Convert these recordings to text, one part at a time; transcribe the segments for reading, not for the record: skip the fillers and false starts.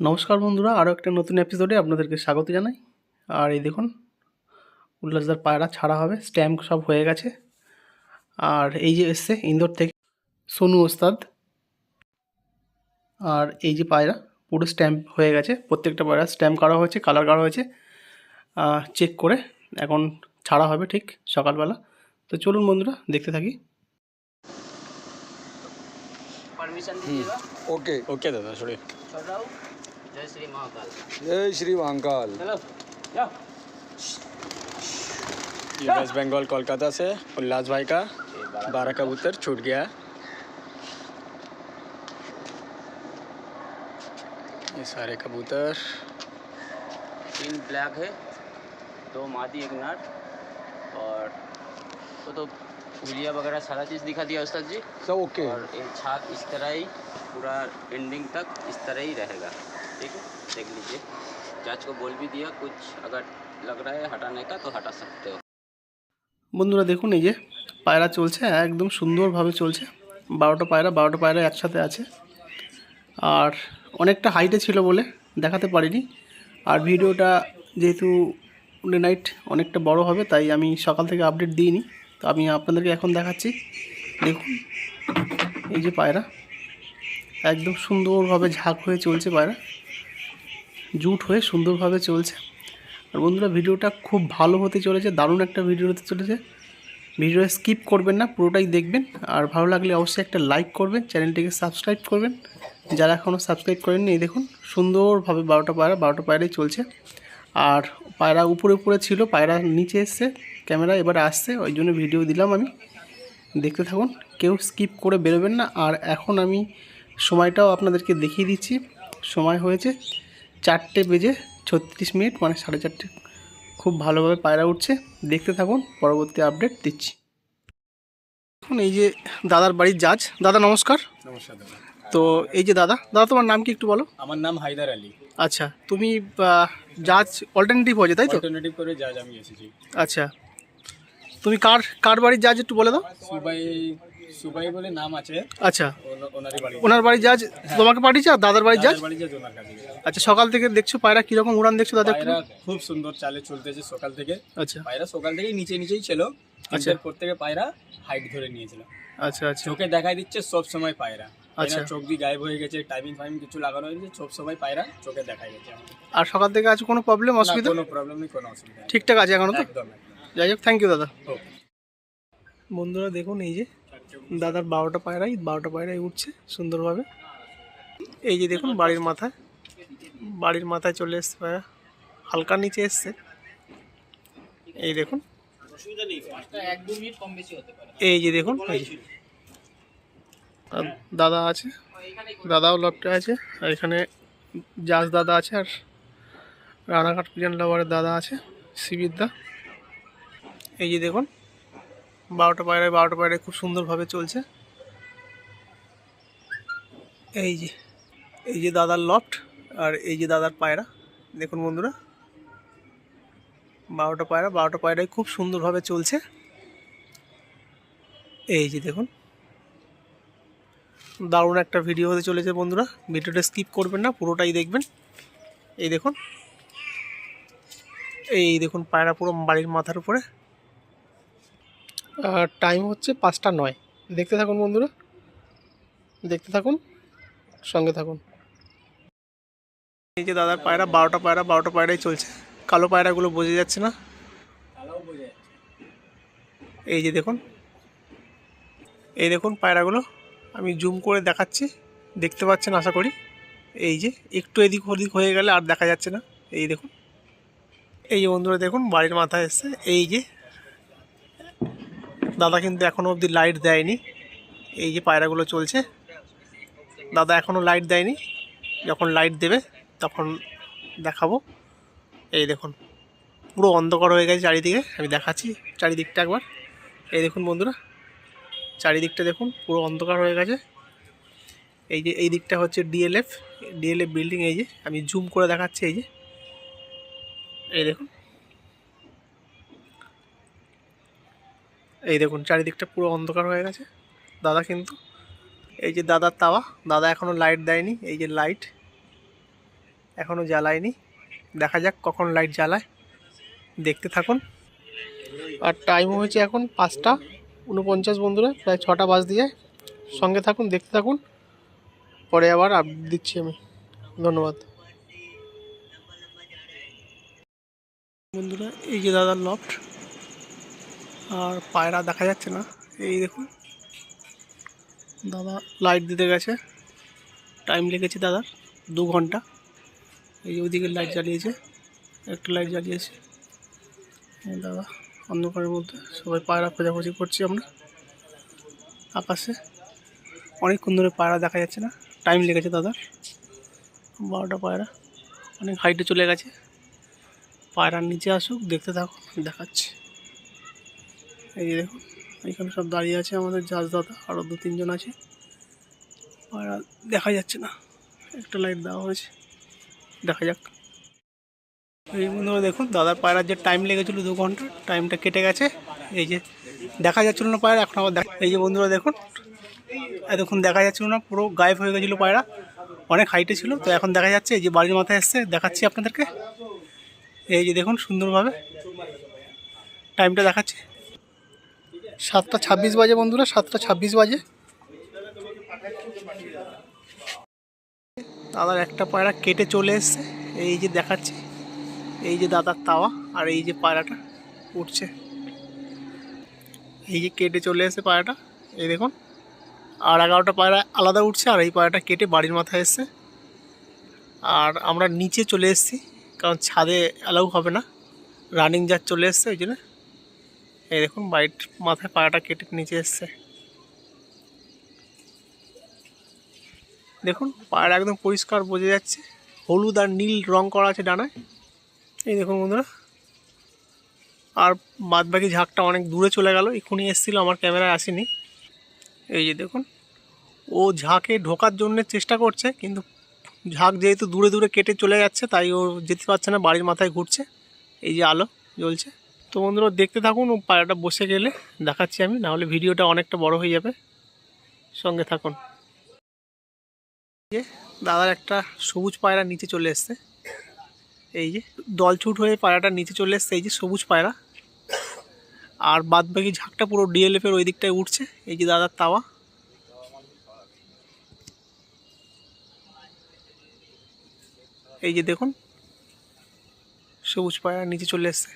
নমস্কার বন্ধুরা, আরও একটা নতুন এপিসোডে আপনাদেরকে স্বাগত জানাই। আর এই দেখুন, উল্লাসদার পায়রা ছাড়া হবে, স্ট্যাম্প সব হয়ে গেছে। আর এই যে এসছে ইন্দোর থেকে সোনু ওস্তাদ। আর এই যে পায়রা পুরো স্ট্যাম্প হয়ে গেছে, প্রত্যেকটা পায়রা স্ট্যাম্প করা হয়েছে, কালার করা হয়েছে। চেক করে এখন ছাড়া হবে ঠিক সকালবেলা। তো চলুন বন্ধুরা, দেখতে থাকি। परमिशन दीजिएगा। ओके ओके दादा छोड़िए। छोड़ रहा हूँ। जय श्री महाकाल। जय श्री महाकाल। चलो जाओ। ये वेस्ट बंगाल कोलकाता से उल्लास भाई का 12 कबूतर छूट गया है। ये सारे कबूतर 3 ब्लैक है, 2 मादी 1 नर। और तो हुलिया वगैरह सारा चीज़ दिखा दिया उस्ताद जी। सब ओके। और ये छाप इस तरह ही पूरा एंडिंग तक इस तरह ही रहेगा, ठीक है। देख लीजिए, जांच को बोल भी दिया, कुछ अगर लग रहा है हटाने का तो हटा सकते हो। বন্ধুরা দেখুন, এই যে পায়রা চলছে, একদম সুন্দরভাবে চলছে। 12টা পায়রা একসাথে আছে। আর অনেকটা হাইটে ছিল বলে দেখাতে পারিনি। আর ভিডিওটা যেহেতু ডে নাইট অনেকটা বড় হবে, তাই আমি সকাল থেকে আপডেট দিইনি। তো আমি আপনাদেরকে এখন দেখাচ্ছি। দেখুন, এই যে পায়রা একদম সুন্দরভাবে ঝাঁক হয়ে চলছে, পায়রা জুট হয়ে সুন্দরভাবে চলছে। আর বন্ধুরা, ভিডিওটা খুব ভালো হতে চলেছে, দারুণ একটা ভিডিও হতে চলেছে। ভিডিও স্কিপ করবেন না, পুরোটাই দেখবেন। আর ভালো লাগলে অবশ্যই একটা লাইক করবেন, চ্যানেলটিকে সাবস্ক্রাইব করবেন যারা এখনও সাবস্ক্রাইব করেননি। এই দেখুন সুন্দরভাবে 12টা পায়রাই চলছে। আর পায়রা উপরে ছিল, পায়রা নিচে এসছে, ক্যামেরা এবারে আসছে, ওই জন্য ভিডিও দিলাম আমি। দেখতে থাকুন, কেউ স্কিপ করে বেরোবেন না। আর এখন আমি সময়টাও আপনাদেরকে দেখিয়ে দিচ্ছি। সময় হয়েছে 4:36, মানে 4:30। খুব ভালোভাবে পায়রা উঠছে, দেখতে থাকুন, পরবর্তী আপডেট দিচ্ছি। এখন এই যে দাদার বাড়ির জাজ। দাদা নমস্কার। नमस्कार दादा। তো এই যে দাদা তোমার নাম কি একটু বলো। আমার নাম হায়দার আলী। আচ্ছা, তুমি জাজ অল্টারনেটিভ হয়েছে তাই তো? অল্টারনেটিভ করে জাজ আমি এসেছি। আচ্ছা, তুমি কার বাড়ির জাজ একটু বলে দাও। সুবাই বলে নাম আছে। আচ্ছা, ওনারই বাড়ি। ওনার বাড়ির জাজ তোমাকে পাঠিয়েছে, আর দাদার বাড়ির জাজ? বাড়ি জাজ ওনার কাছে। আচ্ছা, সকাল থেকে দেখছো পায়রা কীরকম উড়ান দেখছো দাদা? পায়রা খুব সুন্দর চালে চলতেছে সকাল থেকে। আচ্ছা পায়রা সকাল থেকেই নিচেই ছিল। আচ্ছা। পর থেকে পায়রা হাইট ধরে নিয়েছিল। আচ্ছা আচ্ছা চোখে দেখাই দিচ্ছে সব সময় পায়রা। আচ্ছা। চোখ দিয়ে গায়েব হয়ে গেছে, টাইমিং কিছু লাগানো হয়েছে, সব সময় পায়রা চোখে দেখাই গেছে। আর সকাল থেকে আছে কোনো প্রবলেম অসুবিধা? কোনো প্রবলেম নেই, কোনো অসুবিধা নেই, ঠিকঠাক আছে এখনো তো? একদম। যাই হোক, থ্যাংক ইউ দাদা। ওকে। বন্ধুরা দেখুন, এই যে দাদার 12টা পায়রাই উঠছে সুন্দরভাবে। এই যে দেখুন, বাড়ির মাথায় চলে এসছে পায়রা, হালকা নিচে এসছে। এই দেখুন, এই যে দেখুন, এই যে দাদা আছে, দাদাও লফটে আছে। আর এখানে জাজ দাদা আছে, আর রানাঘাট পিজন লাভারের দাদা আছে, শিবিরদা। এই যে দেখুন, 12টা পায়রায় খুব সুন্দরভাবে চলছে। এই যে দাদার লফট, আর এই যে দাদার পায়রা। দেখুন বন্ধুরা, 12টা পায়রায় খুব সুন্দরভাবে চলছে। এই যে দেখুন, দারুণ একটা ভিডিও হতে চলেছে বন্ধুরা। ভিডিওটা স্কিপ করবেন না, পুরোটাই দেখবেন। এই দেখুন পায়রা পুরো বাড়ির মাথার উপরে। টাইম হচ্ছে 5:09। দেখতে থাকুন বন্ধুরা, দেখতে থাকুন, সঙ্গে থাকুন। এই যে দাদার পায়রা 12টা পায়রাই চলছে। কালো পায়রাগুলো বোঝা যাচ্ছে না। এই যে দেখুন পায়রাগুলো আমি জুম করে দেখাচ্ছি, দেখতে পাচ্ছেন আশা করি। এই যে একটু এদিক ওদিক হয়ে গেলে আর দেখা যাচ্ছে না। এই দেখুন, এই যে বন্ধুরা দেখুন, বাড়ির মাথায় এসছে। এই যে দাদা কিন্তু এখনও অবধি লাইট দেয়নি। এই যে পায়রাগুলো চলছে, দাদা এখনও লাইট দেয়নি। যখন লাইট দেবে তখন দেখাবো। এই দেখুন, পুরো অন্ধকার হয়ে গেছে চারিদিকে। আমি দেখাচ্ছি চারিদিকটা একবার। এই দেখুন বন্ধুরা, চারিদিকটা দেখুন, পুরো অন্ধকার হয়ে গেছে। এই যে এই দিকটা হচ্ছে ডিএলএফ বিল্ডিং। এই যে আমি জুম করে দেখাচ্ছি। এই দেখুন চারিদিকটা পুরো অন্ধকার হয়ে গেছে। দাদা কিন্তু, এই যে দাদার তাওয়া, দাদা এখনও লাইট দেয়নি। এই যে লাইট, এখনও জ্বালায়নি, দেখা যাক কখন লাইট জ্বালায়, দেখতে থাকুন। আর টাইম হয়েছে এখন 5টা 49 বন্ধুরা, প্রায় 6টা বাজতে যায়। সঙ্গে থাকুন, দেখতে থাকুন, পরে আবার আপডেট দিচ্ছি আমি। ধন্যবাদ বন্ধুরা। এই যে দাদার লফট, আর পায়রা দেখা যাচ্ছে না। এই দেখুন দাদা লাইট দিতে গেছে, টাইম লেগেছে দাদার 2 ঘন্টা। এই যে ওইদিকে লাইট জ্বালিয়েছে, একটা লাইট জ্বালিয়েছে। এই দাদা অন্ধকারের মধ্যে, সবাই পায়রা খোঁজাখুঁজি করছি আমরা আকাশে। অনেকক্ষণ ধরে পায়রা দেখা যাচ্ছে না, টাইম লেগেছে দাদার। 12টা পায়রা অনেক হাইটে চলে গেছে। পায়রার নিচে আসুক, দেখতে থাকুন, দেখাচ্ছি। এই যে দেখুন এখানে সব দাঁড়িয়ে আছে আমাদের জাজ দাদা, আরও 2-3 জন আছে। পায়রা দেখা যাচ্ছে না, একটা লাইট দেওয়া হয়েছে, দেখা যাক। এই বন্ধুরা দেখুন দাদার পায়রার যে টাইম লেগেছিলো 2 ঘন্টা, টাইমটা কেটে গেছে। এই যে দেখা যাচ্ছিল না পায়রা, এখন আবার এই যে বন্ধুরা দেখুন, এতক্ষণ দেখা যাচ্ছিল না, পুরো গায়েব হয়ে গেছিলো পায়রা, অনেক হাইটে ছিল, তো এখন দেখা যাচ্ছে। এই যে বাড়ির মাথায় এসছে, দেখাচ্ছি আপনাদেরকে। এই যে দেখুন সুন্দরভাবে টাইমটা দেখাচ্ছে, 7টা 26 বাজে বন্ধুরা, 7টা 26 বাজে। দাদার একটা পায়রা কেটে চলে এসছে, এই যে দেখাচ্ছি। এই যে দাদার তাওয়া, আর এই যে পায়রাটা উঠছে, এই যে কেটে চলে এসছে পায়রাটা, এই দেখুন। আর 11টা পায়রা আলাদা উঠছে, আর এই পায়রাটা কেটে বাড়ির মাথায় এসছে। আর আমরা নিচে চলে এসেছি, কারণ ছাদে অ্যালাউ হবে না, রানিং জাত চলে এসছে, ওই জন্য। এই দেখুন বাড়ির মাথায় পায়রাটা কেটে নিচে এসছে। দেখুন পায়রা একদম পরিষ্কার বোঝা যাচ্ছে, হলুদ আর নীল রং করা আছে ডানায়। এই দেখুন বন্ধুরা, আর বাদবাকি ঝাঁকটা অনেক দূরে চলে গেল, এক্ষুনি এসেছিলো, আমার ক্যামেরায় আসেনি। এই যে দেখুন ও ঝাঁকে ঢোকার জন্য চেষ্টা করছে, কিন্তু ঝাঁক যেহেতু দূরে দূরে কেটে চলে যাচ্ছে, তাই ও যেতে পারছে না, বাড়ির মাথায় ঘুরছে। এই যে আলো জ্বলছে। তো বন্ধুরা দেখতে থাকুন, ও পায়রাটা বসে গেলে দেখাচ্ছি আমি, নাহলে ভিডিওটা অনেকটা বড় হয়ে যাবে, সঙ্গে থাকুন। দাদার একটা সবুজ পায়রা নিচে চলে এসছে, এই যে দলছুট হয়ে পায়রাটা নিচে চলে এসছে, এই যে সবুজ পায়রা। আর বাদবাকি ঝাঁকটা পুরো ডিএলএফের ওই দিকটায় উঠছে। এই যে দাদার তাওয়া, এই যে দেখুন সবুজ পায়রা নিচে চলে এসছে।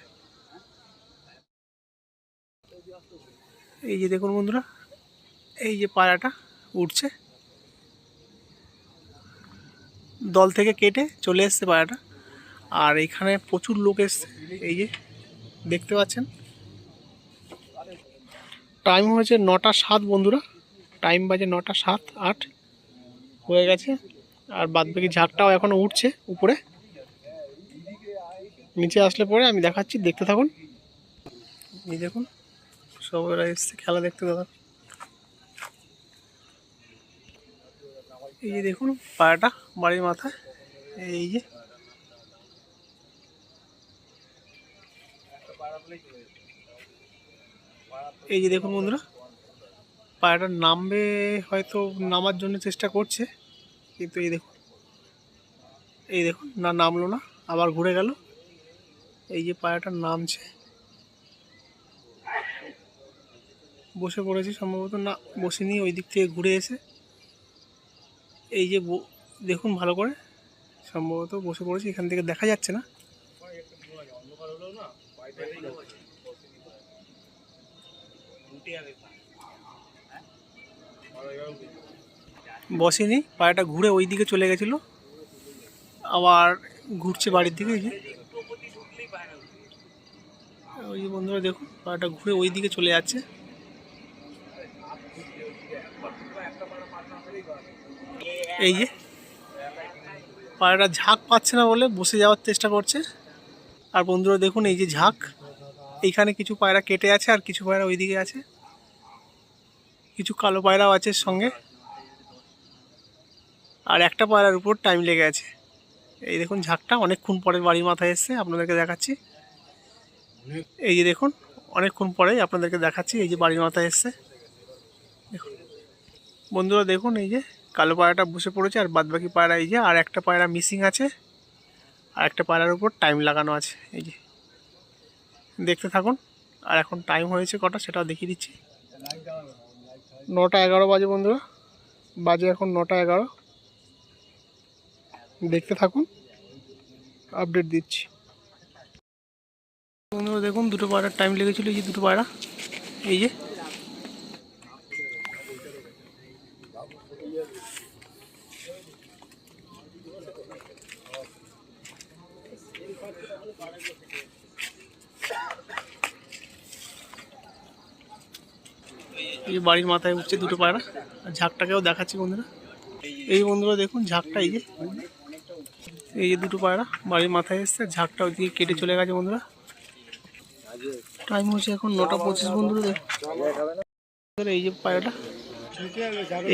এই যে দেখুন বন্ধুরা, এই যে পায়রাটা উঠছে, দল থেকে কেটে চলে এসছে পায়রাটা। আর এখানে প্রচুর লোক এসছে, এই যে দেখতে পাচ্ছেন। টাইম হয়েছে 9টা 7 বন্ধুরা, টাইম বাজে 9টা 7-8 হয়ে গেছে। আর বাদবাকি ঝাঁকটাও এখনও উঠছে উপরে, নিচে আসলে পরে আমি দেখাচ্ছি, দেখতে থাকুন। এই দেখুন সবাইরা এসছে খেলা দেখতে দাদা। এই যে দেখুন পায়রাটা বাড়ির মাথায়, এই যে এই যে দেখুন বন্ধুরা, পায়রাটা নামবে, হয়তো নামার জন্য চেষ্টা করছে, কিন্তু এই দেখুন না, নামলো না, আবার ঘুরে গেল। এই যে পায়রাটা নামছে, বসে পড়েছে সম্ভবত, না বসেনি, ওই দিক থেকে ঘুরে এসে এই যে দেখুন ভালো করে, সম্ভবত বসে পড়েছে, এখান থেকে দেখা যাচ্ছে না। বসেনি, পায়রাটা ঘুরে ওই দিকে চলে গেছিলো, আবার ঘুরছে বাড়ির দিকে। এই যে ওই যে বন্ধুরা দেখুন পায়রাটা ঘুরে ওই দিকে চলে যাচ্ছে। এই যে পায়রাটা ঝাঁক পাচ্ছে না বলে বসে যাওয়ার চেষ্টা করছে। আর বন্ধুরা দেখুন এই যে ঝাঁক, এইখানে কিছু পায়রা কেটে আছে, আর কিছু পায়রা ওই দিকে আছে, কিছু কালো পায়রাও আছে সঙ্গে। আর একটা পায়রার উপর টাইম লেগে আছে। এই দেখুন ঝাঁকটা অনেকক্ষণ পরে বাড়ির মাথায় এসছে, আপনাদেরকে দেখাচ্ছি। এই যে দেখুন অনেকক্ষণ পরে আপনাদেরকে দেখাচ্ছি, এই যে বাড়ির মাথায় এসছে। দেখুন বন্ধুরা দেখুন, এই যে কালো পায়রাটা বসে পড়েছে, আর বাদবাকি পায়রা এই যে, আর একটা পায়রা মিসিং আছে, আর একটা পায়রার উপর টাইম লাগানো আছে, এই যে দেখতে থাকুন। আর এখন টাইম হয়েছে কটা সেটাও দেখিয়ে দিচ্ছি। 9টা 11 বাজে বন্ধুরা, বাজে এখন 9টা 11। দেখতে থাকুন, আপডেট দিচ্ছি। বন্ধুরা দেখুন, দুটো পায়রার টাইম লেগেছিলো, এই যে দুটো পায়রা, এই যে এই বাড়ির মাথায় উঠছে দুটো পায়রা। আর ঝাঁকটাকেও দেখাচ্ছি বন্ধুরা, এই বন্ধুরা দেখুন ঝাঁকটা, এই যে দুটো পায়রা বাড়ির মাথায় এসছে, ঝাঁকটা ওইদিকে কেটে চলে গেছে বন্ধুরা। টাইম হচ্ছে এখন 9টা 25 বন্ধুরা। দেখুন এই যে পায়রাটা,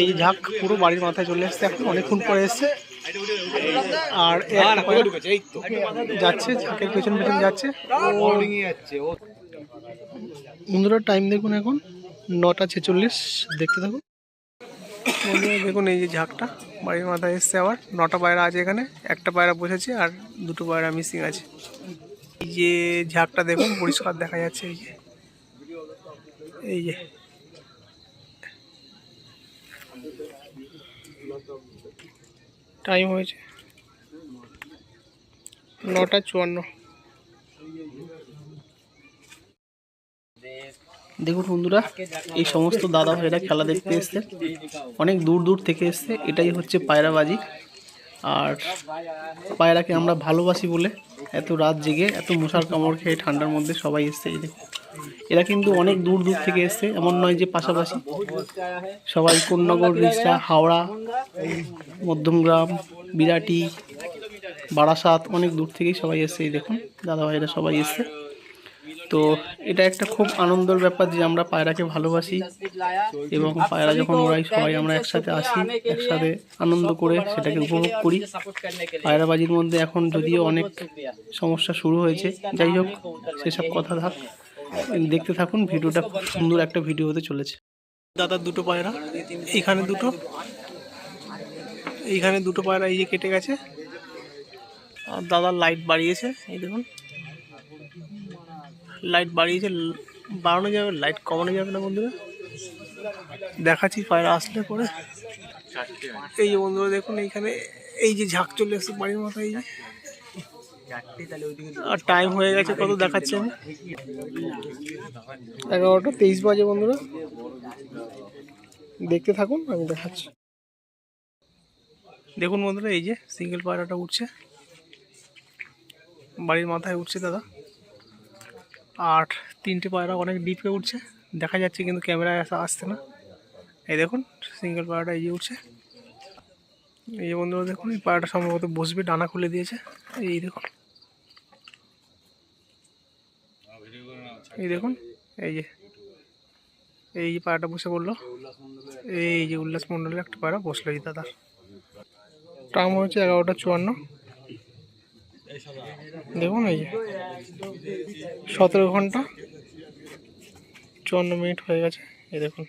এই যে ঝাঁক পুরো বাড়ির মাথায় চলে এসছে, এখন অনেকক্ষণ পরে এসছে। আর একটা পায়রা যাচ্ছে ঝাঁকের পেছন পেছন যাচ্ছে বন্ধুরা। টাইম দেখুন এখন 9টা 46, দেখতে থাকুন বন্ধুরা। দেখুন এই যে ঝাঁকটা বাড়ির মাথায় এসছে, আবার 9টা পায়রা আছে এখানে, একটা পায়রা বসেছে আর দুটো পায়রা মিসিং আছে। এই যে ঝাঁকটা দেখুন পরিষ্কার দেখা যাচ্ছে, এই যে টাইম হয়েছে 9টা 54। দেখুন বন্ধুরা, এই সমস্ত দাদা ভাইরা খেলা দেখতে এসছে, অনেক দূর দূর থেকে এসছে। এটাই হচ্ছে পায়রাবাজি। আর পায়রাকে আমরা ভালোবাসি বলে এত রাত জেগে, এত মশার কামড় খেয়ে ঠান্ডার মধ্যে সবাই এসছে। এই দেখুন, এরা কিন্তু অনেক দূর দূর থেকে এসছে, এমন নয় যে পাশাপাশি। সবাই কোন্নগর, রিচা, হাওড়া, মধ্যমগ্রাম, বিরাটি, বারাসাত, অনেক দূর থেকেই সবাই এসছে। এই দেখুন দাদা ভাইরা সবাই এসছে। তো এটা একটা খুব আনন্দের ব্যাপার যে আমরা পায়রাকে ভালোবাসি, এবং পায়রা যখন ওড়াই সবাই আমরা একসাথে আসি, একসাথে আনন্দ করে সেটাকে উপভোগ করি। পায়রাবাজির মধ্যে এখন যদিও অনেক সমস্যা শুরু হয়েছে, যাই হোক সেসব কথা থাক, দেখতে থাকুন। ভিডিওটা খুব সুন্দর একটা ভিডিও হতে চলেছে। দাদার দুটো পায়রা, এইখানে দুটো পায়রা এই যে কেটে গেছে। আর দাদার লাইট বাড়িয়েছে, এই দেখুন লাইট বাড়িয়েছে, বাড়ানো যাবে, লাইট কমানো যাবে না বন্ধুরা। দেখাচ্ছি পায়রা আসলে পরে। এই যে বন্ধুরা দেখুন, এইখানে এই যে ঝাঁক চলে এসছে বাড়ির মাথায়, এই যে। আর টাইম হয়ে গেছে কত দেখাচ্ছি আমি, 11টা 23 বাজে বন্ধুরা। দেখতে থাকুন, আমি দেখাচ্ছি। দেখুন বন্ধুরা, এই যে সিঙ্গেল পায়রাটা উঠছে, বাড়ির মাথায় উঠছে দাদা। আর 3টে পায়রা অনেক ডিপে উঠছে, দেখা যাচ্ছে কিন্তু ক্যামেরায় আসছে না। এই দেখুন সিঙ্গেল পায়রাটা এই যে উঠছে। এই যে বন্ধুরা দেখুন, এই পায়রাটা সম্ভবত বসবে, ডানা খুলে দিয়েছে। এই দেখুন, এই দেখুন, এই যে পায়রাটা বসে পড়লো। এই যে উল্লাস মণ্ডলের একটা পায়রা বসলো এই দাদার। টাইম হচ্ছে 11টা 54। দেখুন এই যে 17 ঘন্টা 54 মিনিট হয়ে গেছে। এই দেখুন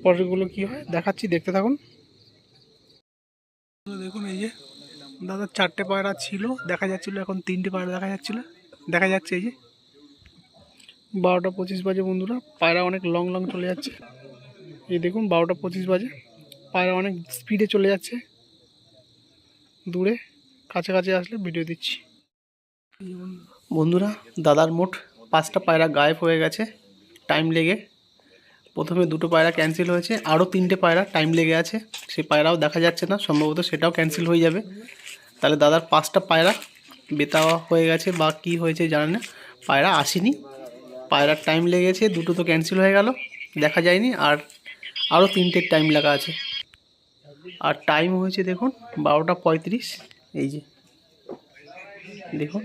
পরেরগুলো কি হয় দেখাচ্ছি, দেখতে থাকুন। দেখুন এই যে দাদা 4টে পায়রা ছিল, দেখা যাচ্ছিল, এখন 3টে পায়রা দেখা যাচ্ছে। এই যে 12টা 25 বাজে বন্ধুরা, পায়রা অনেক লং চলে যাচ্ছে। এই দেখুন 12টা 25 বাজে, পায়রা অনেক স্পিডে চলে যাচ্ছে দূরে। কাছাকাছি আসলে ভিডিও দিচ্ছি বন্ধুরা। দাদার মোট 5টা পায়রা গায়েব হয়ে গেছে টাইম লেগে। প্রথমে 2টো পায়রা ক্যান্সেল হয়েছে, আরও 3টে পায়রা টাইম লেগে আছে, সেই পায়রাও দেখা যাচ্ছে না, সম্ভবত সেটাও ক্যান্সেল হয়ে যাবে। তাহলে দাদার 5টা পায়রা বেতা হয়ে গেছে বা কী হয়েছে জানি না, পায়রা আসেনি। পায়রার টাইম লেগেছে, 2টো তো ক্যান্সেল হয়ে গেল, দেখা যায়নি। আর আরও 3টের টাইম লাগা আছে। আর টাইম হয়েছে দেখুন 12টা 35। এই যে দেখুন,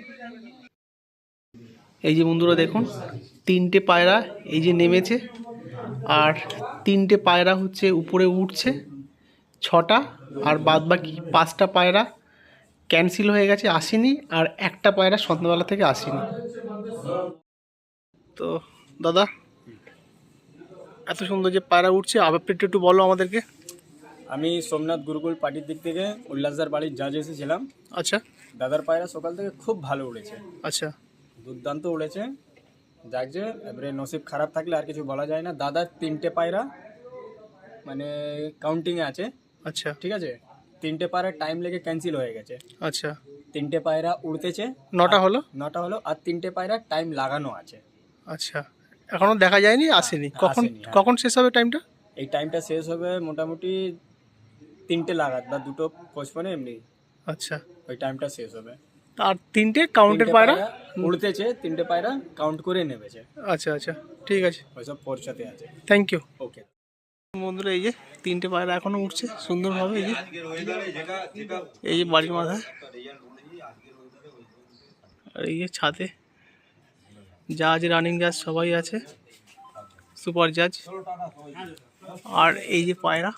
এই যে বন্ধুরা দেখুন 3টে পায়রা এই যে নেমেছে, আর 3টে পায়রা হচ্ছে উপরে উঠছে 6টা, আর বাদ বাকি 5টা পায়রা ক্যান্সেল হয়ে গেছে, আসেনি। আর একটা পায়রা সন্ধ্যাবেলা থেকে আসেনি। তো দাদা এত সুন্দর যে পায়রা উঠছে, আপডেট একটু বলো আমাদেরকে। আমি সোমনাথ গুরুকুল পার্টির দিক থেকে উল্লাসদার বাড়ির জাজ এসেছিলাম। আচ্ছা দাদার পায়রা সকাল থেকে খুব ভালো উড়েছে, আচ্ছা দুর্দান্ত উড়েছে। যাক যে এবারে নসিব খারাপ থাকলে আর কিছু বলা যায় না। দাদার 3টে পায়রা মানে কাউন্টিংয়ে আছে, আচ্ছা ঠিক আছে। 3টে পায়রা টাইম লেগে ক্যান্সেল হয়ে গেছে। আচ্ছা 3টে পায়রা উড়তেছে, 9টা হলো। 9টা হলো, আর 3টে পায়রা টাইম লাগানো আছে। আচ্ছা এখনো দেখা যায়নি, আসেনি কখন? আসেনি, হ্যাঁ। কখন শেষ হবে টাইমটা? এই টাইমটা শেষ হবে মোটামুটি 3টে লাগাত বা 2টো পোস্টপনে এমনি আচ্ছা ওই টাইমটা শেষ হবে। আর 3টে কাউন্টের 3টে পায়রা উড়তেছে, 3টে পায়রা কাউন্ট করে নেবেছে, আচ্ছা আচ্ছা ঠিক আছে, ওইসব পরচাতে আছে। Thank you. ওকে বন্ধুরা এই যে 3টে পায়রা এখনো উঠছে সুন্দরভাবে। এই যে বাড়ির মাথায়, আর এই যে ছাদে জাজ, রানিং জাজ সবাই আছে, সুপার জাজ। আর এই যে পায়রা,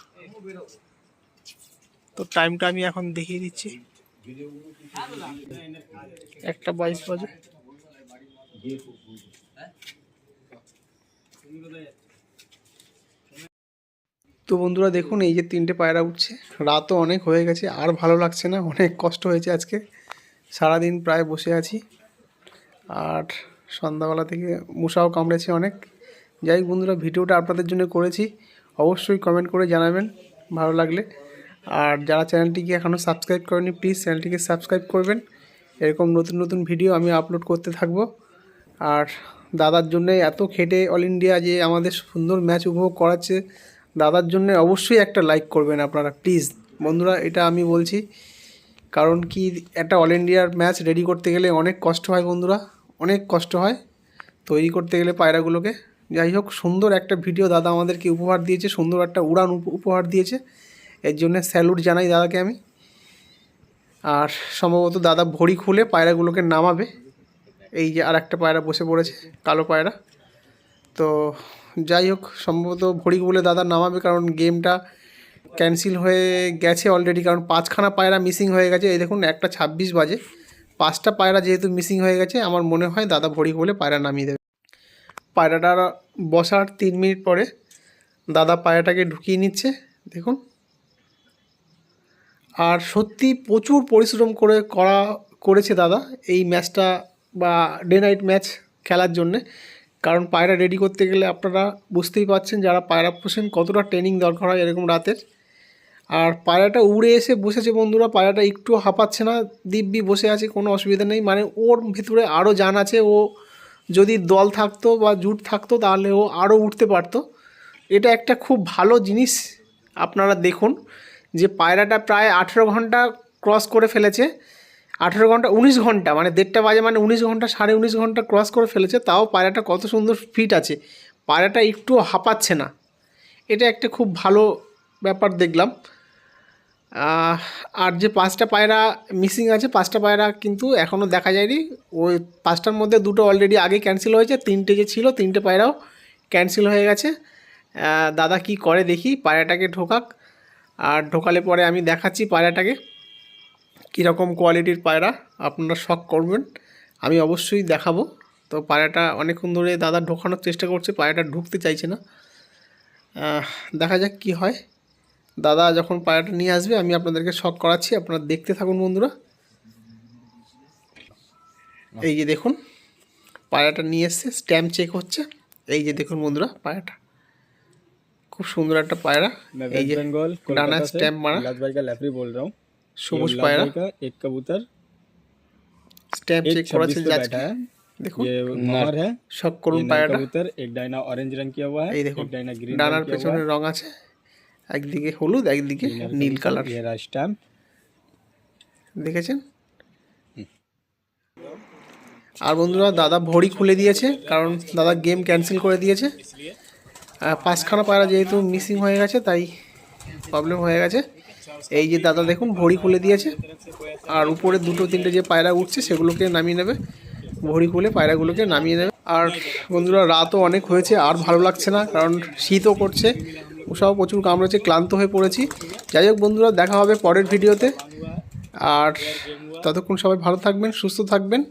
তো টাইমটা আমি এখন দেখিয়ে দিচ্ছি, 1:22 বাজে। তো বন্ধুরা দেখুন এই যে 3টে পায়রা উঠছে, রাতও অনেক হয়ে গেছে, আর ভালো লাগছে না, অনেক কষ্ট হয়েছে আজকে, সারাদিন প্রায় বসে আছি, আর সন্ধ্যাবেলা থেকে মশাও কামড়েছে অনেক। যাই হোক বন্ধুরা, ভিডিওটা আপনাদের জন্য করেছি, অবশ্যই কমেন্ট করে জানাবেন ভালো লাগলে। আর যারা চ্যানেলটিকে এখনও সাবস্ক্রাইব করেনি প্লিজ চ্যানেলটিকে সাবস্ক্রাইব করবেন, এরকম নতুন নতুন ভিডিও আমি আপলোড করতে থাকবো। আর দাদার জন্যে এত খেটে অল ইন্ডিয়া যে আমাদের সুন্দর ম্যাচ উপভোগ করাচ্ছে, দাদার জন্য অবশ্যই একটা লাইক করবেন আপনারা প্লিজ বন্ধুরা, এটা আমি বলছি। কারণ কি, একটা অল ইন্ডিয়ার ম্যাচ রেডি করতে গেলে অনেক কষ্ট হয় বন্ধুরা, অনেক কষ্ট হয় তৈরি করতে গেলে পায়রাগুলোকে। যাই হোক, সুন্দর একটা ভিডিও দাদা আমাদেরকে উপহার দিয়েছে, সুন্দর একটা উড়ান উপহার দিয়েছে, এর জন্য স্যালুট জানাই দাদাকে আমি। আর সম্ভবত দাদা ভড়ি খুলে পায়রাগুলোকে নামাবে। এই যে আর একটা পায়রা বসে পড়েছে, কালো পায়রা। তো যাই হোক, সম্ভবত ভড়ি খুলে দাদা নামাবে, কারণ গেমটা ক্যান্সেল হয়ে গেছে অলরেডি, কারণ 5খানা পায়রা মিসিং হয়ে গেছে। এই দেখুন 1:26 বাজে, 5টা পায়রা যেহেতু মিসিং হয়ে গেছে, আমার মনে হয় দাদা ভড়ি খুলে পায়রা নামিয়ে দেবে। পায়রাটা বসার 3 মিনিট পরে দাদা পায়রাটাকে ঢুকিয়ে নিচ্ছে দেখুন। আর সত্যি প্রচুর পরিশ্রম করেছে দাদা এই ম্যাচটা বা ডে নাইট ম্যাচ খেলার জন্যে। কারণ পায়রা রেডি করতে গেলে আপনারা বুঝতেই পারছেন, যারা পায়রা পোষেন কতটা ট্রেনিং দরকার হয় এরকম রাতের। আর পায়রাটা উড়ে এসে বসেছে বন্ধুরা, পায়রাটা একটু হাঁপাচ্ছে না, দিব্যি বসে আছে, কোনো অসুবিধা নেই। মানে ওর ভিতরে আরও জান আছে, ও যদি দল থাকতো বা জুট থাকতো তাহলে ও আরও উঠতে পারতো। এটা একটা খুব ভালো জিনিস। আপনারা দেখুন যে পায়রাটা প্রায় 18 ঘন্টা ক্রস করে ফেলেছে, 18 ঘন্টা 19 ঘন্টা, মানে 1:30 বাজে, মানে 19 ঘন্টা 19.5 ঘন্টা ক্রস করে ফেলেছে, তাও পায়রাটা কত সুন্দর ফিট আছে, পায়রাটা একটু হাঁপাচ্ছে না। এটা একটা খুব ভালো ব্যাপার দেখলাম। আর যে 5টা পায়রা মিসিং আছে, 5টা পায়রা কিন্তু এখনও দেখা যায়নি। ওই 5টার মধ্যে 2টো অলরেডি আগে ক্যান্সেল হয়েছে, 3টে যে ছিল 3টে পায়রাও ক্যান্সেল হয়ে গেছে। দাদা কি করে দেখি, পায়রাটাকে ঢোকাক, আর ঢোকালে পরে আমি দেখাচ্ছি পায়রাটাকে কীরকম কোয়ালিটির পায়রা, আপনারা শক করবেন, আমি অবশ্যই দেখাবো। তো পায়রাটা অনেকক্ষণ ধরে দাদা ঢোকানোর চেষ্টা করছে, পায়রাটা ঢুকতে চাইছে না। দেখা যাক কি হয়। দাদা যখন পায়রাটা নিয়ে আসবে আমি আপনাদেরকে শক করাচ্ছি, আপনারা দেখতে থাকুন বন্ধুরা। এই যে দেখুন পায়রাটা নিয়ে এসছে, স্ট্যাম্প চেক হচ্ছে। এই যে দেখুন বন্ধুরা, পায়রাটা খুব সুন্দর একটা পায়রা। এই যে বেঙ্গল ডানা স্ট্যাম্প মারা, उल्लास भाई का लेफ्री बोल रहा हूँ। সবুজ পায়রা, का एक कबूतर স্ট্যাম্প চেক করেছে জাজকে। बैठा है, দেখুন ये नर है, শক করুন ये नर পায়রাটা। कबूतर। एक डायना ऑरेंज रंग किया हुआ है, এই দেখুন एक डायना ग्रीन ডানার रंग किया हुआ পেছনে রং আছে, একদিকে হলুদ একদিকে है। নীল কালার, ये रहा स्टैम्प। দেখেছেন। আর বন্ধুরা দাদা ভড়ি খুলে দিয়েছে, কারণ দাদা গেম ক্যান্সেল করে দিয়েছে। 5খানা পায়রা যেহেতু মিসিং হয়ে গেছে তাই প্রবলেম হয়ে গেছে। এই যে দাদা দেখুন ভড়ি খুলে দিয়েছে, আর উপরে 2-3টে যে পায়রা উঠছে সেগুলোকে নামিয়ে নেবে, ভড়ি খুলে পায়রাগুলোকে নামিয়ে নেবে। আর বন্ধুরা রাতও অনেক হয়েছে, আর ভালো লাগছে না, কারণ শীতও করছে, ওসব প্রচুর কামড়েছে, ক্লান্ত হয়ে পড়েছি। যাই হোক বন্ধুরা, দেখা হবে পরের ভিডিওতে, আর ততক্ষণ সবাই ভালো থাকবেন, সুস্থ থাকবেন।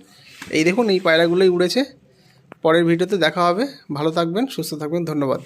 এই দেখুন এই পায়রাগুলোই উড়েছে। পরের ভিডিওতে দেখা হবে, ভালো থাকবেন, সুস্থ থাকবেন, ধন্যবাদ।